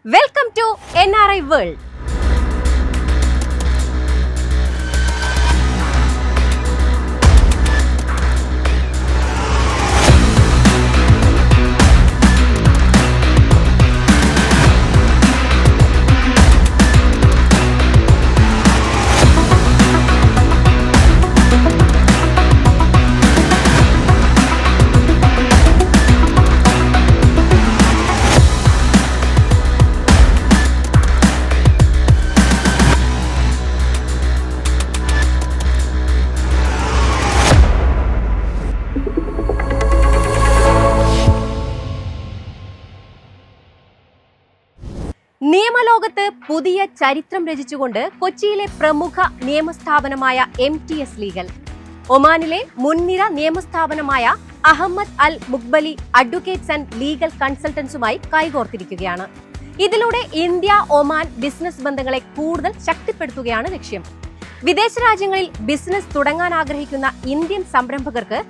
Welcome to NRI World. നിയമലോകത്ത് പുതിയ ചരിത്രം രചിച്ചുകൊണ്ട് കൊച്ചിയിലെ പ്രമുഖ നിയമസ്ഥാപനമായ MTS ലീഗൽ ഒമാനിലെ മുൻനിര നിയമസ്ഥാപനമായ അഹമ്മദ് അൽ മുഖ്ബലി അഡ്വക്കേറ്റ്സ് ആൻഡ് ലീഗൽ കൺസൾട്ടൻസുമായി കൈകോർത്തിരിക്കുകയാണ്. ഇതിലൂടെ ഇന്ത്യ ഒമാൻ ബിസിനസ് ബന്ധങ്ങളെ കൂടുതൽ ശക്തിപ്പെടുത്തുകയാണ് ലക്ഷ്യം. വിദേശ രാജ്യങ്ങളിൽ ബിസിനസ് തുടങ്ങാൻ ആഗ്രഹിക്കുന്ന ഇന്ത്യൻ സംരംഭകർക്ക്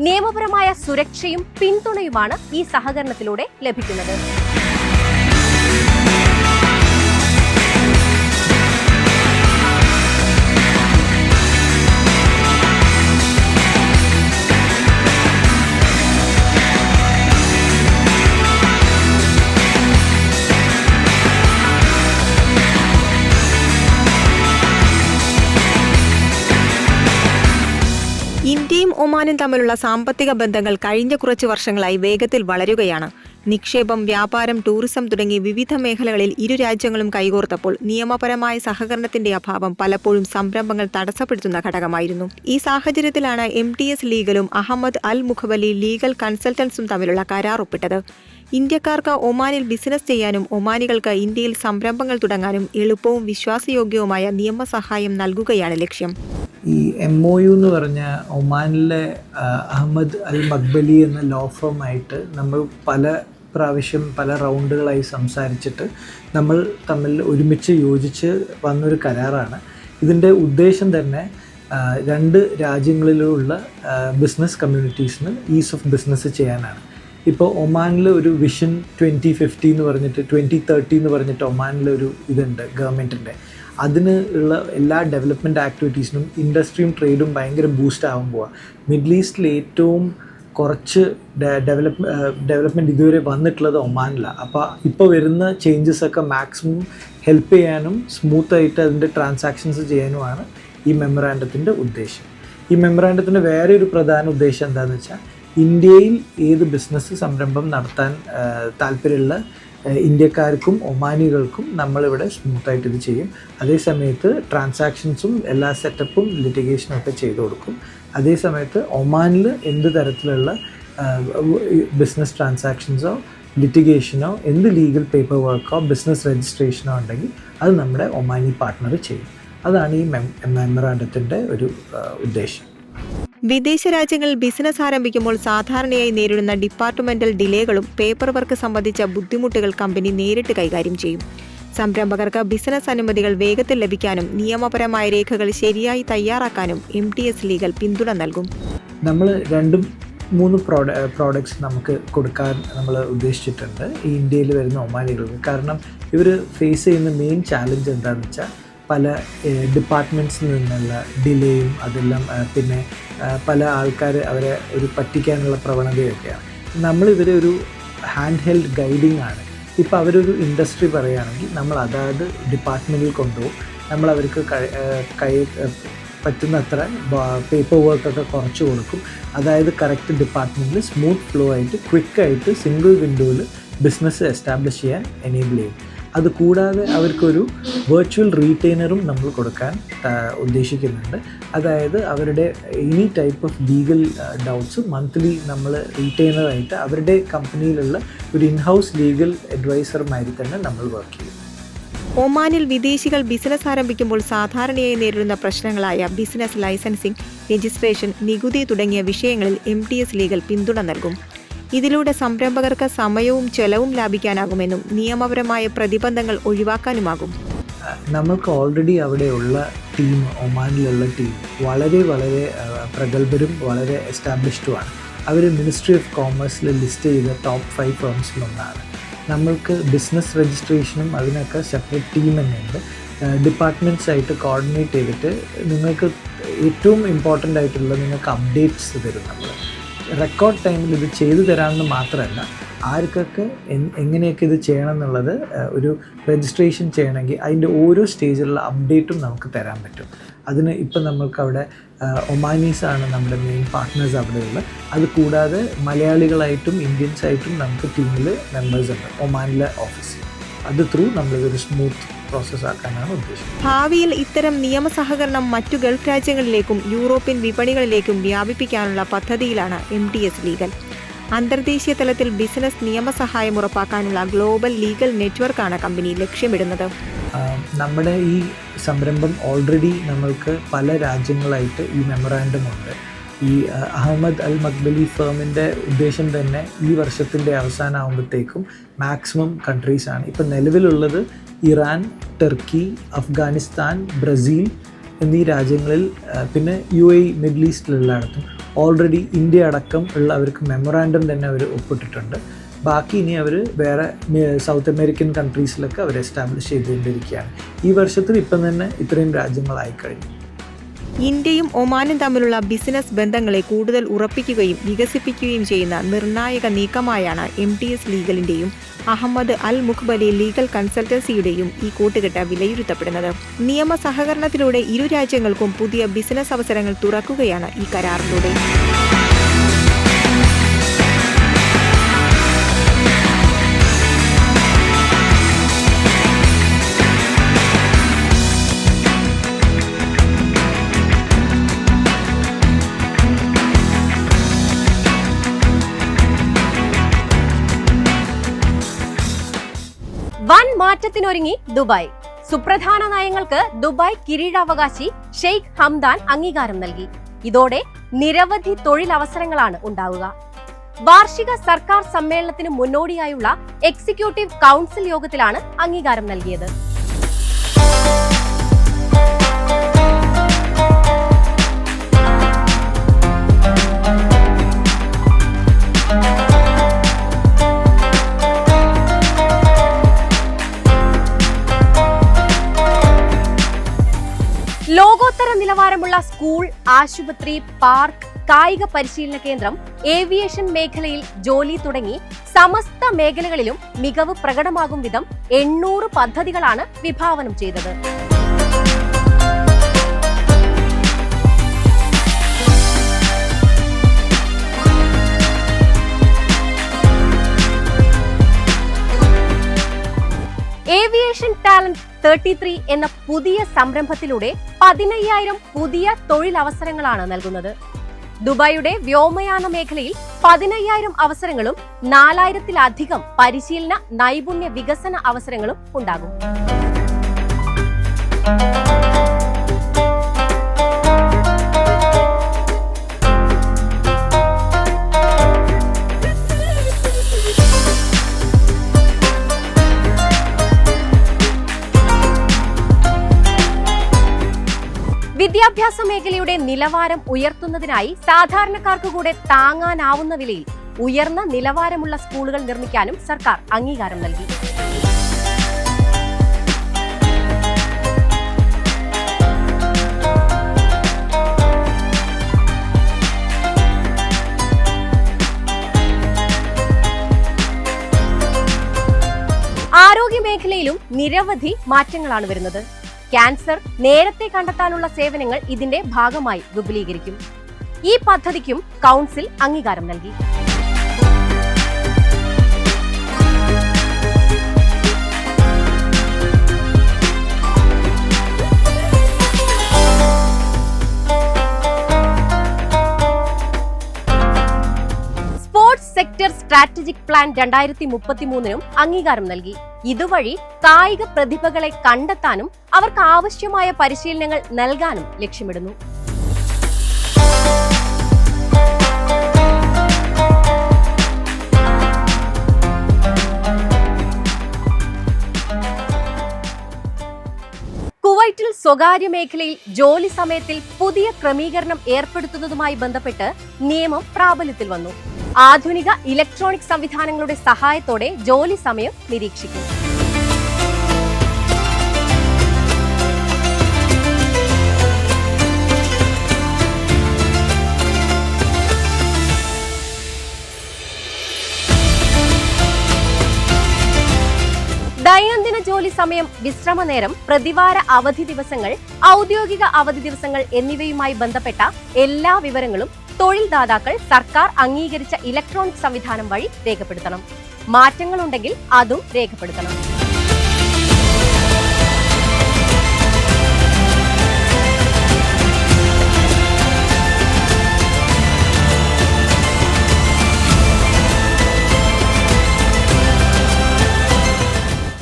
നിയമപരമായ സുരക്ഷയും പിന്തുണയുമാണ് ഈ സഹകരണത്തിലൂടെ ലഭിക്കുന്നത്. ഇന്ത്യയും ഒമാനും തമ്മിലുള്ള സാമ്പത്തിക ബന്ധങ്ങൾ കഴിഞ്ഞ കുറച്ച് വർഷങ്ങളായി വേഗത്തിൽ വളരുകയാണ്. നിക്ഷേപം, വ്യാപാരം, ടൂറിസം തുടങ്ങി വിവിധ മേഖലകളിൽ ഇരു രാജ്യങ്ങളും കൈകോർത്തപ്പോൾ നിയമപരമായ സഹകരണത്തിന്റെ അഭാവം പലപ്പോഴും സംരംഭങ്ങൾ തടസ്സപ്പെടുത്തുന്ന ഘടകമായിരുന്നു. ഈ സാഹചര്യത്തിലാണ് MTS ലീഗലും അഹമ്മദ് അൽ മുഖബലി ലീഗൽ കൺസൾട്ടൻസും തമ്മിലുള്ള കരാർ ഒപ്പിട്ടത്. ഇന്ത്യക്കാർക്ക് ഒമാനിൽ ബിസിനസ് ചെയ്യാനും ഒമാനികൾക്ക് ഇന്ത്യയിൽ സംരംഭങ്ങൾ തുടങ്ങാനും എളുപ്പവും വിശ്വാസയോഗ്യവുമായ നിയമസഹായം നൽകുകയാണ് ലക്ഷ്യം. ഈ MOU എന്ന് പറഞ്ഞ ഒമാനിലെ അഹമ്മദ് അൽ മഖ്ബലി എന്ന ലോ ഫേമായിട്ട് നമ്മൾ പല പ്രാവശ്യം പല റൗണ്ടുകളായി സംസാരിച്ചിട്ട് നമ്മൾ തമ്മിൽ ഒരുമിച്ച് യോജിച്ച് വന്നൊരു കരാറാണ്. ഇതിൻ്റെ ഉദ്ദേശം തന്നെ രണ്ട് രാജ്യങ്ങളിലുള്ള ബിസിനസ് കമ്മ്യൂണിറ്റീസിന് ഈസ് ഓഫ് ബിസിനസ് ചെയ്യാനാണ്. ഇപ്പോൾ ഒമാനിൽ ഒരു വിഷൻ 2050 എന്ന് പറഞ്ഞിട്ട് 2030 എന്ന് പറഞ്ഞിട്ട് ഒമാനിലൊരു ഇതുണ്ട് ഗവൺമെൻറ്റിൻ്റെ. അതിന് ഉള്ള എല്ലാ ഡെവലപ്മെൻറ്റ് ആക്ടിവിറ്റീസിനും ഇൻഡസ്ട്രിയും ഭയങ്കര ബൂസ്റ്റ് ആകുമ്പോൾ മിഡിൽ ഈസ്റ്റിൽ ഏറ്റവും കുറച്ച് ഡെവലപ്മെൻറ്റ് ഇതുവരെ വന്നിട്ടുള്ളത് ഒമാനിലാണ്. അപ്പോൾ ഇപ്പോൾ വരുന്ന ചേഞ്ചസൊക്കെ മാക്സിമം ഹെൽപ്പ് ചെയ്യാനും സ്മൂത്തായിട്ട് അതിൻ്റെ ട്രാൻസാക്ഷൻസ് ചെയ്യാനുമാണ് ഈ മെമ്മറാൻഡത്തിൻ്റെ ഉദ്ദേശം. ഈ മെമ്മറാൻഡത്തിൻ്റെ വേറെ ഒരു പ്രധാന ഉദ്ദേശം എന്താണെന്ന് വെച്ചാൽ ഇന്ത്യയിൽ ഏത് ബിസിനസ് സംരംഭം നടത്താൻ താല്പര്യമുള്ള ഇന്ത്യക്കാർക്കും ഒമാനികൾക്കും നമ്മളിവിടെ സ്മൂത്തായിട്ട് ഇത് ചെയ്യും. അതേസമയത്ത് ട്രാൻസാക്ഷൻസും എല്ലാ സെറ്റപ്പും ലിറ്റിഗേഷനും ഒക്കെ ചെയ്തു കൊടുക്കും. അതേസമയത്ത് ഒമാനിൽ എന്ത് തരത്തിലുള്ള ബിസിനസ് ട്രാൻസാക്ഷൻസോ ലിറ്റിഗേഷനോ എന്ത് ലീഗൽ പേപ്പർ വർക്കോ ബിസിനസ് രജിസ്ട്രേഷനോ ഉണ്ടെങ്കിൽ അത് നമ്മുടെ ഒമാനി പാർട്ട്ണർ ചെയ്യും. അതാണ് ഈ മെമ്മറാൻഡത്തിൻ്റെ ഒരു ഉദ്ദേശം. വിദേശ രാജ്യങ്ങളിൽ ബിസിനസ് ആരംഭിക്കുമ്പോൾ സാധാരണയായി നേരിടുന്ന ഡിപ്പാർട്ട്മെന്റൽ ഡിലേകളും പേപ്പർ വർക്ക് സംബന്ധിച്ച ബുദ്ധിമുട്ടുകൾ കമ്പനി നേരിട്ട് കൈകാര്യം ചെയ്യും. സംരംഭകർക്ക് ബിസിനസ് അനുമതികൾ വേഗത്തിൽ ലഭിക്കാനും നിയമപരമായ രേഖകൾ ശരിയായി തയ്യാറാക്കാനും MTS ലീഗൽ പിന്തുണ നൽകും. നമ്മൾ 2-3 പ്രോഡക്ട്സ് നമുക്ക് കൊടുക്കാൻ നമ്മൾ ഉദ്ദേശിച്ചിട്ടുണ്ട് ഈ ഇന്ത്യയിൽ വരുന്ന ഒമാനികൾക്ക്. കാരണം ഇവർ ഫേസ് ചെയ്യുന്ന മെയിൻ ചാലഞ്ച് എന്താണെന്ന് വെച്ചാൽ പല ഡിപ്പാർട്ട്മെൻറ്റ്സിൽ നിന്നുള്ള ഡിലേയും അതെല്ലാം പിന്നെ പല ആൾക്കാർ അവരെ ഒരു പറ്റിക്കാനുള്ള പ്രവണതയൊക്കെയാണ്. നമ്മളിവരെ ഒരു ഹാൻഡ് ഹെൽഡ് ഗൈഡിങ് ആണ്. ഇപ്പോൾ അവരൊരു ഇൻഡസ്ട്രി പറയുകയാണെങ്കിൽ നമ്മൾ അതാത് ഡിപ്പാർട്ട്മെൻറ്റിൽ കൊണ്ടുപോകും. നമ്മൾ അവർക്ക് പറ്റുന്നത്ര പേപ്പർ വർക്കൊക്കെ കുറച്ച് കൊടുക്കും. അതായത് കറക്റ്റ് ഡിപ്പാർട്ട്മെൻറ്റിൽ സ്മൂത്ത് ഫ്ലോ ആയിട്ട് ക്വിക്കായിട്ട് സിംഗിൾ വിൻഡോയിൽ ബിസിനസ് എസ്റ്റാബ്ലിഷ് ചെയ്യാൻ എനേബിൾ ചെയ്യും. അതുകൂടാതെ അവർക്കൊരു വെർച്വൽ റീറ്റെയിനറും നമ്മൾ കൊടുക്കാൻ ഉദ്ദേശിക്കുന്നുണ്ട്. അതായത് അവരുടെ any type of legal doubts monthly നമ്മൾ റീറ്റെയിനറായിട്ട് അവരുടെ കമ്പനിയിലുള്ള ഒരു ഇൻഹൗസ് ലീഗൽ അഡ്വൈസർമാരി തന്നെ നമ്മൾ വർക്ക് ചെയ്യും. ഒമാനിൽ വിദേശികൾ ബിസിനസ് ആരംഭിക്കുമ്പോൾ സാധാരണയായി നേരിടുന്ന പ്രശ്നങ്ങളായ ബിസിനസ് ലൈസൻസിംഗ്, രജിസ്ട്രേഷൻ, നികുതി തുടങ്ങിയ വിഷയങ്ങളിൽ MTS ലീഗൽ പിന്തുണ നൽകും. ഇതിലൂടെ സംരംഭകർക്ക് സമയവും ചെലവും ലാഭിക്കാനാകുമെന്നും നിയമപരമായ പ്രതിബന്ധങ്ങൾ ഒഴിവാക്കാനുമാകും. നമുക്ക് ഓൾറെഡി അവിടെയുള്ള ടീം, ഒമാനിലുള്ള ടീം വളരെ പ്രഗത്ഭരും വളരെ എസ്റ്റാബ്ലിഷ്ഡുമാണ്. അവർ മിനിസ്ട്രി ഓഫ് കോമേഴ്സിൽ ലിസ്റ്റ് ചെയ്ത ടോപ്പ് 5 ഫേംസിലൊന്നാണ്. നമ്മൾക്ക് ബിസിനസ് രജിസ്ട്രേഷനും അതിനൊക്കെ സെപ്പറേറ്റ് ടീം തന്നെയുണ്ട്. ഡിപ്പാർട്ട്മെൻറ്റ്സ് ആയിട്ട് കോർഡിനേറ്റ് ചെയ്തിട്ട് നിങ്ങൾക്ക് ഏറ്റവും ഇമ്പോർട്ടൻ്റ് ആയിട്ടുള്ള നിങ്ങൾക്ക് അപ്ഡേറ്റ്സ് തരും. നമ്മൾ റെക്കോർഡ് ടൈമിൽ ഇത് ചെയ്തു തരാമെന്ന് മാത്രമല്ല, ആർക്കൊക്കെ എങ്ങനെയൊക്കെ ഇത് ചെയ്യണം എന്നുള്ളത് ഒരു രജിസ്ട്രേഷൻ ചെയ്യണമെങ്കിൽ അതിൻ്റെ ഓരോ സ്റ്റേജിലുള്ള അപ്ഡേറ്റും നമുക്ക് തരാൻ പറ്റും. അതിന് ഇപ്പം നമ്മൾക്കവിടെ ഒമാനീസാണ് നമ്മുടെ മെയിൻ പാർട്ട്നേഴ്സ് അവിടെയുള്ളത്. അത് കൂടാതെ മലയാളികളായിട്ടും ഇന്ത്യൻസായിട്ടും നമുക്ക് ടീമിൽ മെമ്പേഴ്സ് ഉണ്ട് ഒമാനിലെ ഓഫീസിൽ. അത് ത്രൂ നമ്മളിതൊരു സ്മൂത്ത് പ്രോസസ് ആക്കാനാണ് ഉദ്ദേശിക്കുന്നത്. ഭാവിയിൽ ഇത്തരം നിയമസഹകരണം മറ്റു ഗൾഫ് രാജ്യങ്ങളിലേക്കും യൂറോപ്യൻ വിപണികളിലേക്കും വ്യാപിപ്പിക്കാനുള്ള പദ്ധതിയിലാണ് MTS ലീഗൽ. അന്തർദേശീയ തലത്തിൽ ബിസിനസ് നിയമസഹായം ഉറപ്പാക്കാനുള്ള ഗ്ലോബൽ ലീഗൽ നെറ്റ്വർക്കാണ് കമ്പനി ലക്ഷ്യമിടുന്നത്. നമ്മുടെ ഈ സംരംഭം ഓൾറെഡി നമ്മൾക്ക് പല രാജ്യങ്ങളായിട്ട് ഈ മെമ്മറാൻഡം ഉണ്ട്. ഈ അഹമ്മദ് അൽ മക്ബലി ഫേമിൻ്റെ ഉദ്ദേശം തന്നെ ഈ വർഷത്തിൻ്റെ അവസാനമാകുമ്പോഴത്തേക്കും മാക്സിമം കൺട്രീസാണ്. ഇപ്പം നിലവിലുള്ളത് ഇറാൻ, ടർക്കി, അഫ്ഗാനിസ്ഥാൻ, ബ്രസീൽ എന്നീ രാജ്യങ്ങളിൽ, പിന്നെ UAE, മിഡിൽ ഈസ്റ്റിലെല്ലായിടത്തും ഓൾറെഡി ഇന്ത്യ അടക്കം ഉള്ള അവർക്ക് മെമ്മറാൻഡം തന്നെ അവർ ഒപ്പിട്ടിട്ടുണ്ട്. ബാക്കി ഇനി അവർ വേറെ സൗത്ത് അമേരിക്കൻ കൺട്രീസിലൊക്കെ അവർ എസ്റ്റാബ്ലിഷ് ചെയ്തുകൊണ്ടിരിക്കുകയാണ്. ഈ വർഷത്തിൽ ഇപ്പം തന്നെ ഇത്രയും രാജ്യങ്ങളായിക്കഴിഞ്ഞു. ഇന്ത്യയും ഒമാനും തമ്മിലുള്ള ബിസിനസ് ബന്ധങ്ങളെ കൂടുതൽ ഉറപ്പിക്കുകയും വികസിപ്പിക്കുകയും ചെയ്യുന്ന നിർണായക നീക്കമായാണ് MTS ലീഗലിന്റെയും അഹമ്മദ് അൽ മുഖ്ബലി ലീഗൽ കൺസൾട്ടൻസിയുടെയും ഈ കൂട്ടുകെട്ട് വിലയിരുത്തപ്പെടുന്നത്. നിയമ സഹകരണത്തിലൂടെ ഇരു രാജ്യങ്ങൾക്കും പുതിയ ബിസിനസ് അവസരങ്ങൾ തുറക്കുകയാണ് ഈ കരാറിലൂടെ. വൻ മാറ്റത്തിനൊരുങ്ങി ദുബായ്. സുപ്രധാന നയങ്ങൾക്ക് ദുബായ് കിരീടാവകാശി ഷെയ്ഖ് ഹംദാൻ അംഗീകാരം നൽകി. ഇതോടെ നിരവധി തൊഴിലവസരങ്ങളാണ് ഉണ്ടാവുക. വാർഷിക സർക്കാർ സമ്മേളനത്തിന് മുന്നോടിയായുള്ള എക്സിക്യൂട്ടീവ് കൗൺസിൽ യോഗത്തിലാണ് അംഗീകാരം നൽകിയത്. ലോകോത്തര നിലവാരമുള്ള സ്കൂൾ, ആശുപത്രി, പാർക്ക്, കായിക പരിശീലന കേന്ദ്രം, ഏവിയേഷൻ മേഖലയിൽ ജോലി തുടങ്ങി സമസ്ത മേഖലകളിലും മികവ് പ്രകടമാകും വിധം 800 പദ്ധതികളാണ് വിഭാവനം ചെയ്തത്. ഏവിയേഷൻ ടാലന്റ് 33 എന്ന പുതിയ സംരംഭത്തിലൂടെ 15,000 പുതിയ തൊഴിലവസരങ്ങളാണ് നൽകുന്നത്. ദുബായിയുടെ വ്യോമയാന മേഖലയിൽ 15,000 അവസരങ്ങളും 4,000-ലധികം പരിശീലന നൈപുണ്യ വികസന അവസരങ്ങളും ഉണ്ടാകും. വിദ്യാഭ്യാസ മേഖലയുടെ നിലവാരം ഉയർത്തുന്നതിനായി സാധാരണക്കാർക്ക് കൂടെ താങ്ങാനാവുന്ന വിലയിൽ ഉയർന്ന നിലവാരമുള്ള സ്കൂളുകൾ നിർമ്മിക്കാനും സർക്കാർ അംഗീകാരം നൽകി. ആരോഗ്യ മേഖലയിലും നിരവധി മാറ്റങ്ങളാണ് വരുന്നത്. ക്യാൻസർ നേരത്തെ കണ്ടെത്താനുള്ള സേവനങ്ങൾ ഇതിന്റെ ഭാഗമായി വിപുലീകരിക്കും. ഈ പദ്ധതിക്കും കൗൺസിൽ അംഗീകാരം നൽകി. സ്പോർട്സ് സെക്ടർ സ്ട്രാറ്റജിക് പ്ലാൻ 2033-നും അംഗീകാരം നൽകി. ഇതുവഴി കായിക പ്രതിഭകളെ കണ്ടെത്താനും അവർക്ക് ആവശ്യമായ പരിശീലനങ്ങൾ നൽകാനും ലക്ഷ്യമിടുന്നു. കുവൈറ്റിൽ സ്വകാര്യ മേഖലയിൽ ജോലി സമയത്തിൽ പുതിയ ക്രമീകരണം ഏർപ്പെടുത്തുന്നതുമായി ബന്ധപ്പെട്ട് നിയമം പ്രാബല്യത്തിൽ വന്നു. ആധുനിക ഇലക്ട്രോണിക് സംവിധാനങ്ങളുടെ സഹായത്തോടെ ജോലി സമയം നിരീക്ഷിക്കും. ദൈനംദിന ജോലി സമയം, വിശ്രമ നേരം, പ്രതിവാര അവധി ദിവസങ്ങൾ, ഔദ്യോഗിക അവധി ദിവസങ്ങൾ എന്നിവയുമായി ബന്ധപ്പെട്ട എല്ലാ വിവരങ്ങളും തൊഴിൽദാതാക്കൾ സർക്കാർ അംഗീകരിച്ച ഇലക്ട്രോണിക് സംവിധാനം വഴി രേഖപ്പെടുത്തണം. മാറ്റങ്ങളുണ്ടെങ്കിൽ അതും രേഖപ്പെടുത്തണം.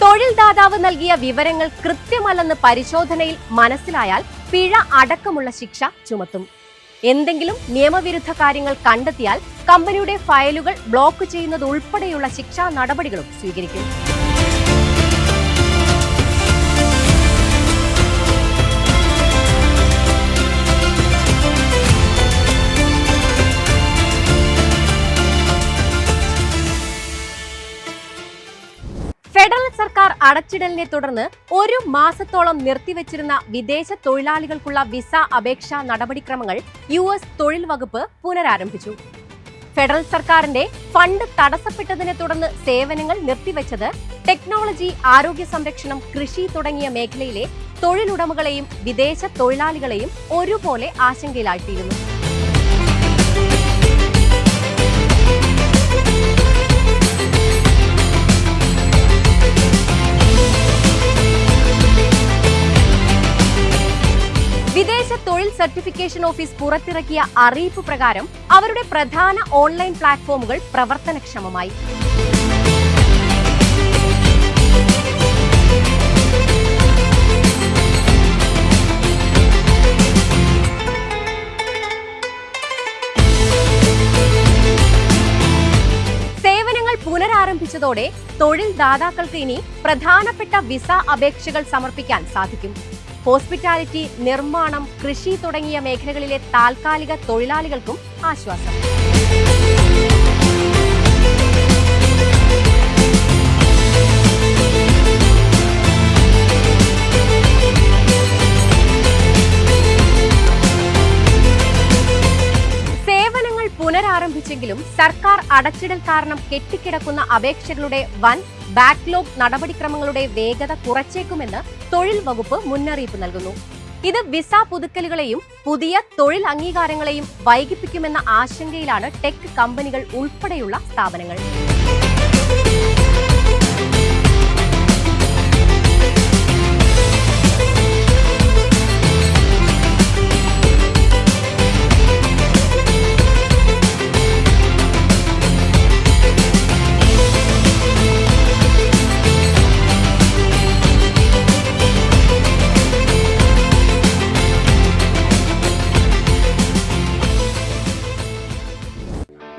തൊഴിൽദാതാവ് നൽകിയ വിവരങ്ങൾ കൃത്യമല്ലെന്ന് പരിശോധനയിൽ മനസ്സിലായാൽ പിഴ അടക്കമുള്ള ശിക്ഷ ചുമത്തും. എന്തെങ്കിലും നിയമവിരുദ്ധ കാര്യങ്ങൾ കണ്ടെത്തിയാൽ കമ്പനിയുടെ ഫയലുകൾ ബ്ലോക്ക് ചെയ്യുന്നത് ഉൾപ്പെടെയുള്ള ശിക്ഷാ നടപടികളും സ്വീകരിക്കും. ഫെഡറൽ സർക്കാർ അടച്ചിടലിനെ തുടർന്ന് 1 മാസത്തോളം നിർത്തിവച്ചിരുന്ന വിദേശ തൊഴിലാളികൾക്കുള്ള വിസ അപേക്ഷാ നടപടിക്രമങ്ങൾ US തൊഴിൽ വകുപ്പ് പുനരാരംഭിച്ചു. ഫെഡറൽ സർക്കാരിന്റെ ഫണ്ട് തടസ്സപ്പെട്ടതിനെ തുടർന്ന് സേവനങ്ങൾ നിർത്തിവെച്ചത് ടെക്നോളജി, ആരോഗ്യ സംരക്ഷണം, കൃഷി തുടങ്ങിയ മേഖലയിലെ തൊഴിലുടമകളെയും വിദേശ തൊഴിലാളികളെയും ഒരുപോലെ ആശങ്കയിലാഴ്ത്തിയിരുന്നു. വിദേശ തൊഴിൽ സർട്ടിഫിക്കേഷൻ ഓഫീസ് പുറത്തിറക്കിയ അറിയിപ്പ് പ്രകാരം അവരുടെ പ്രധാന ഓൺലൈൻ പ്ലാറ്റ്ഫോമുകൾ പ്രവർത്തനക്ഷമമായി. സേവനങ്ങൾ പുനരാരംഭിച്ചതോടെ തൊഴിൽദാതാക്കൾക്ക് ഇനി പ്രധാനപ്പെട്ട വിസ അപേക്ഷകൾ സമർപ്പിക്കാൻ സാധിക്കും. ഹോസ്പിറ്റാലിറ്റി, നിർമ്മാണം, കൃഷി തുടങ്ങിയ മേഖലകളിലെ താൽക്കാലിക തൊഴിലാളികൾക്കും ആശ്വാസം. സേവനങ്ങൾ പുനരാരംഭിച്ചെങ്കിലും സർക്കാർ അടച്ചിടൽ കാരണം കെട്ടിക്കിടക്കുന്ന അപേക്ഷകളുടെ വൻ ബാക്ക്ലോഗ് നടപടിക്രമങ്ങളുടെ വേഗത കുറച്ചേക്കുമെന്ന് തൊഴിൽ വകുപ്പ് മുന്നറിയിപ്പ് നൽകുന്നു. ഇത് വിസ പുതുക്കലുകളെയും പുതിയ തൊഴിൽ അംഗീകാരങ്ങളെയും വൈകിപ്പിക്കുമെന്ന ആശങ്കയിലാണ് ടെക് കമ്പനികൾ ഉൾപ്പെടെയുള്ള സ്ഥാപനങ്ങൾ.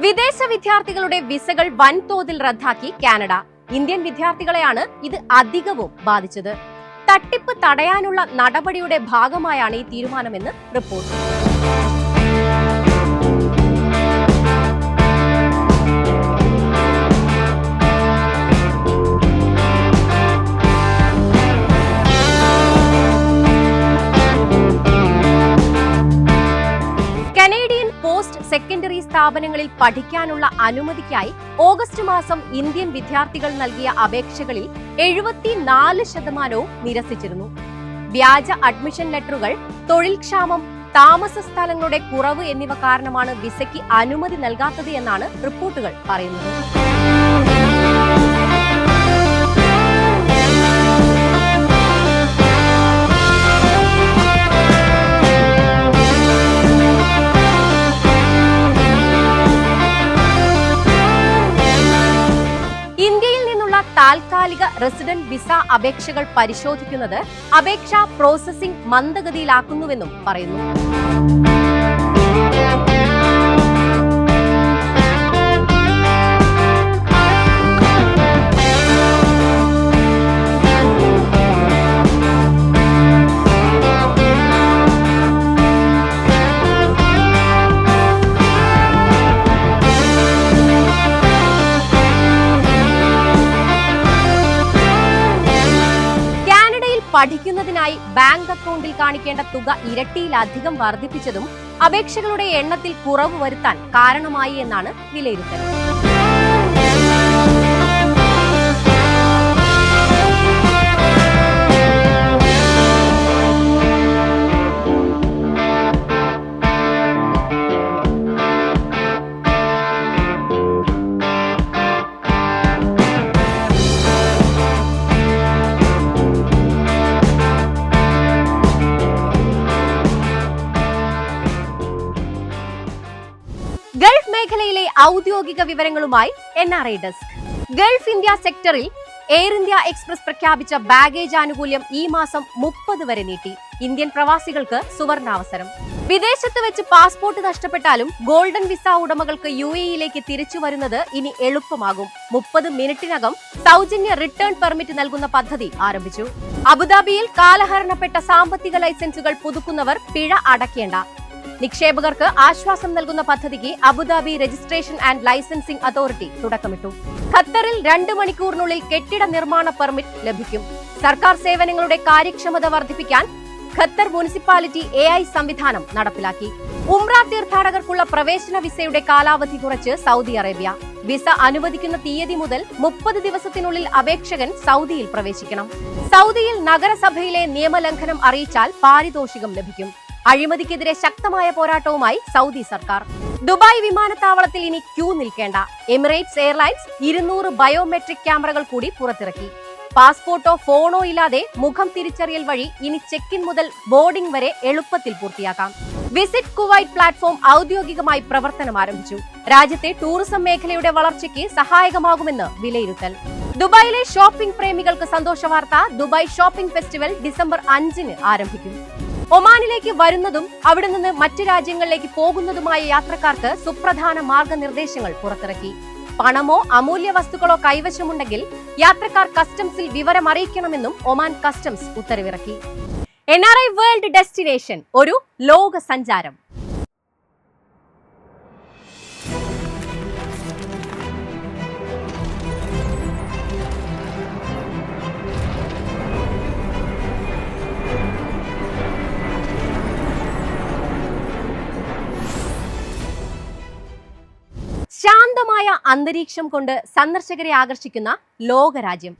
വിദേശ വിദ്യാർത്ഥികളുടെ വിസകൾ വൻതോതിൽ റദ്ദാക്കി കാനഡ. ഇന്ത്യൻ വിദ്യാർത്ഥികളെയാണ് ഇത് അധികവും ബാധിച്ചത്. തട്ടിപ്പ് തടയാനുള്ള നടപടിയുടെ ഭാഗമായാണ് ഈ തീരുമാനമെന്ന് റിപ്പോർട്ട്. സെക്കൻഡറി സ്ഥാപനങ്ങളിൽ പഠിക്കാനുള്ള അനുമതിക്കായി ഓഗസ്റ്റ് മാസം ഇന്ത്യൻ വിദ്യാർത്ഥികൾ നൽകിയ അപേക്ഷകളിൽ 74% നിരസിച്ചിരുന്നു. വ്യാജ അഡ്മിഷൻ ലെറ്ററുകൾ, തൊഴിൽ ക്ഷാമം, താമസ സ്ഥലങ്ങളുടെ കുറവ് എന്നിവ കാരണമാണ് വിസയ്ക്ക് അനുമതി നൽകാത്തത് എന്നാണ് റിപ്പോർട്ടുകൾ പറയുന്നത്. താൽക്കാലിക റെസിഡന്റ് വിസ അപേക്ഷകൾ പരിശോധിക്കുന്നത് അപേക്ഷാ പ്രോസസ്സിംഗ് മന്ദഗതിയിലാക്കുന്നുവെന്നും പറയുന്നു. പഠിക്കുന്നതിനായി ബാങ്ക് അക്കൗണ്ടിൽ കാണിക്കേണ്ട തുക ഇരട്ടിയിലധികം വർദ്ധിപ്പിച്ചതും അപേക്ഷകളുടെ എണ്ണത്തിൽ കുറവ് വരുത്താൻ കാരണമായി എന്നാണ് വിലയിരുത്തൽ. ഗൾഫ് മേഖലയിലെ ഔദ്യോഗിക വിവരങ്ങളുമായി NRI ഡെസ്ക്. ഗൾഫ് ഇന്ത്യ സെക്ടറിൽ എയർ ഇന്ത്യ എക്സ്പ്രസ് പ്രഖ്യാപിച്ച ബാഗേജ് ആനുകൂല്യം ഈ മാസം 30 വരെ നീട്ടി. ഇന്ത്യൻ പ്രവാസികൾക്ക് സുവർണാവസരം. വിദേശത്ത് വെച്ച് പാസ്പോർട്ട് നഷ്ടപ്പെട്ടാലും ഗോൾഡൻ വിസ ഉടമകൾക്ക് UAE-യിലേക്ക് തിരിച്ചു വരുന്നത് ഇനി എളുപ്പമാകും. 30 മിനിറ്റിനകം സൗജന്യ റിട്ടേൺ പെർമിറ്റ് നൽകുന്ന പദ്ധതി ആരംഭിച്ചു. അബുദാബിയിൽ കാലഹരണപ്പെട്ട സാമ്പത്തിക ലൈസൻസുകൾ പുതുക്കുന്നവർ പിഴ അടയ്ക്കേണ്ട. നിക്ഷേപകർക്ക് ആശ്വാസം നൽകുന്ന പദ്ധതിക്ക് Abu Dhabi registration and licensing authority തുടക്കമിട്ടു. ഖത്തറിൽ 2 മണിക്കൂറിനുള്ളിൽ കെട്ടിട നിർമ്മാണ പെർമിറ്റ് ലഭിക്കും. സർക്കാർ സേവനങ്ങളുടെ കാര്യക്ഷമത വർദ്ധിപ്പിക്കാൻ ഖത്തർ മുനിസിപ്പാലിറ്റി AI സംവിധാനം നടപ്പിലാക്കി. ഉംറ തീർത്ഥാടകർക്കുള്ള പ്രവേശന വിസയുടെ കാലാവധി കുറച്ച് സൗദി അറേബ്യ. വിസ അനുവദിക്കുന്ന തീയതി മുതൽ 30 ദിവസത്തിനുള്ളിൽ അപേക്ഷകൻ സൗദിയിൽ പ്രവേശിക്കണം. സൗദിയിൽ നഗരസഭയിലെ നിയമലംഘനം അറിയിച്ചാൽ പാരിതോഷികം ലഭിക്കും. അഴിമതിക്കെതിരെ ശക്തമായ പോരാട്ടവുമായി സൗദി സർക്കാർ. ദുബായ് വിമാനത്താവളത്തിൽ ഇനി ക്യൂ നിൽക്കേണ്ട. എമിറേറ്റ്സ് എയർലൈൻസ് 200 ബയോമെട്രിക് ക്യാമറകൾ കൂടി പുറത്തിറക്കി. പാസ്പോർട്ടോ ഫോണോ ഇല്ലാതെ മുഖം തിരിച്ചറിയൽ വഴി ഇനി ചെക്ക് ഇൻ മുതൽ ബോർഡിംഗ് വരെ എളുപ്പത്തിൽ പൂർത്തിയാക്കാം. വിസിറ്റ് കുവൈറ്റ് പ്ലാറ്റ്ഫോം ഔദ്യോഗികമായി പ്രവർത്തനം ആരംഭിച്ചു. രാജ്യത്തെ ടൂറിസം മേഖലയുടെ വളർച്ചയ്ക്ക് സഹായകമാകുമെന്ന് വിലയിരുത്തൽ. ദുബായിലെ ഷോപ്പിംഗ് പ്രേമികൾക്ക് സന്തോഷ വാർത്ത. ദുബായ് ഷോപ്പിംഗ് ഫെസ്റ്റിവൽ ഡിസംബർ 5-ന് ആരംഭിക്കും. ഒമാനിലേക്ക് വരുന്നതും അവിടെ നിന്ന് മറ്റു രാജ്യങ്ങളിലേക്ക് പോകുന്നതുമായ യാത്രക്കാർക്ക് സുപ്രധാന മാർഗനിർദ്ദേശങ്ങൾ പുറത്തിറക്കി. പണമോ അമൂല്യ വസ്തുക്കളോ കൈവശമുണ്ടെങ്കിൽ യാത്രക്കാർ കസ്റ്റംസിൽ വിവരം അറിയിക്കണമെന്നും ഒമാൻ കസ്റ്റംസ് ഉത്തരവിറക്കി. NRI വേൾഡ് ഡെസ്റ്റിനേഷൻ, ഒരു ലോക സഞ്ചാരം. ശാന്തമായ അന്തരീക്ഷം കൊണ്ട് സന്ദർശകരെ ആകർഷിക്കുന്ന ലോകരാജ്യം.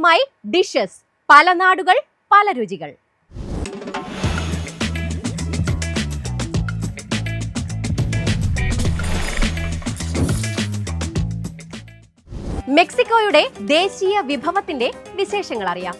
നിങ്ങളുമായി ഡിഷസ്, പല നാടുകൾ പല രുചികൾ. മെക്സിക്കോയുടെ ദേശീയ വിഭവത്തിന്റെ വിശേഷങ്ങൾ അറിയാം.